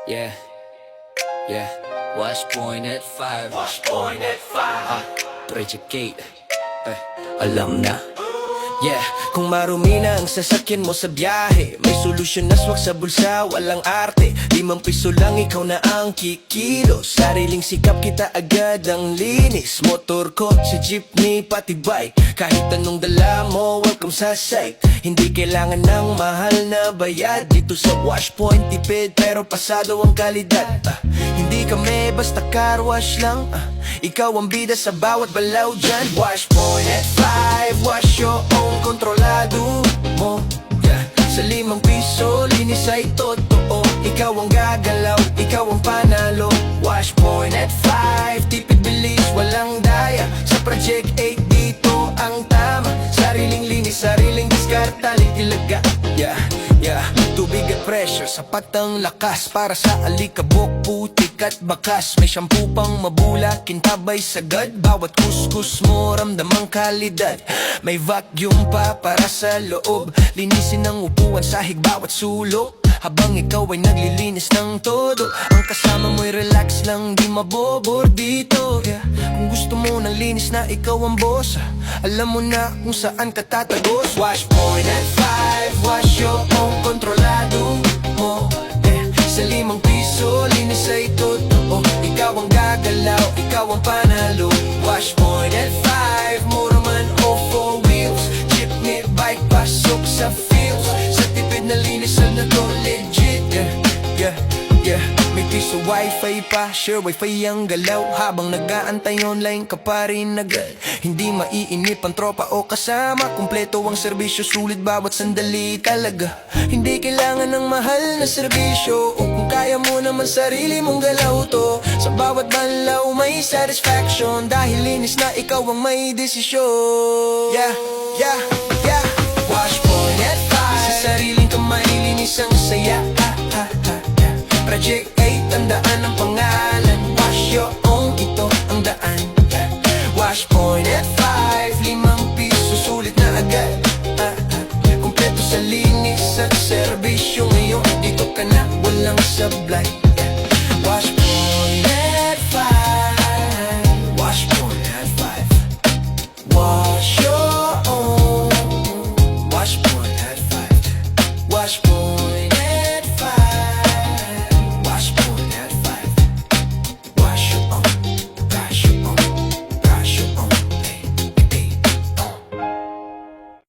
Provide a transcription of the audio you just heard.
Yeah, yeah. Wash point at 5. Wash point at 5. Project Gate. Alam na. Yeah, kung marumi na ang sasakyan mo sa biyahe, may solusyon na swak sa bulsa, walang arte. 5 piso lang, ikaw na ang kikilos. Sariling sikap, kita agad ang linis. Motor, kotse, jeepney, pati bike. Kahit anong dala mo, welcome sa site. Hindi kailangan ng mahal na bayad. Dito sa Wash Point, tipid pero pasado ang kalidad. Hindi kami basta car wash lang. Ikaw ang bida sa bawat balaw dyan. Wash Point at 5, wash your own, kontrolado mo. Yeah. Sa 5 piso, linis ay totoo. Ikaw ang gagalaw, ikaw ang panalo. Wash Point at 5, tipid bilis, walang daya. Sa Project 8 dito ang tama. Sariling linis, sariling diskarta, litilaga. Yeah, yeah. Tubig at pressure, sapat ang lakas para sa alikabok, putik at bakas. May shampoo pang mabula, kintabay sagad. Bawat kuskus mo, ramdam ang kalidad. May vacuum pa para sa loob. Linisin ang upuan, sahig, bawat sulok. Habang ikaw ay naglilinis ng todo, ang kasama mo'y relax lang, di mabobor dito. Yeah. Kung gusto mo ng linis na ikaw ang boss, alam mo na kung saan ka tatagos. Wash Point at 5, wash your own, kontrolado mo. Sa 5 piso, linis ay totoo. Ikaw ang gagalaw, ikaw ang panalo. Wash Point at 5, mura man o 4 wheels. Jeepney, bike, pasok sa fields. Sa tipid na linisan na to, legit. Yeah, yeah, yeah. May piso wifi pa, sure wifi ang galaw. Habang nag-aantay online ka pa rin agad. Hindi maiinip ang tropa o kasama. Kumpleto ang serbisyo, sulit bawat sandali talaga. Hindi kailangan ng mahal na serbisyo, o kung kaya mo naman sarili mong galaw to. Sa bawat banlaw may satisfaction, dahil linis na ikaw ang may desisyon. Yeah, yeah, yeah. Wash Point at 5, sa sariling kamay linis ang saya. Project 8, ang daan ng pangalan. Wash your own, ito ang daan. Wash Point at 5, 5 piso, sulit na agad. Kumpleto sa linis at serbisyo. Ngayon dito ka na, walang sablay.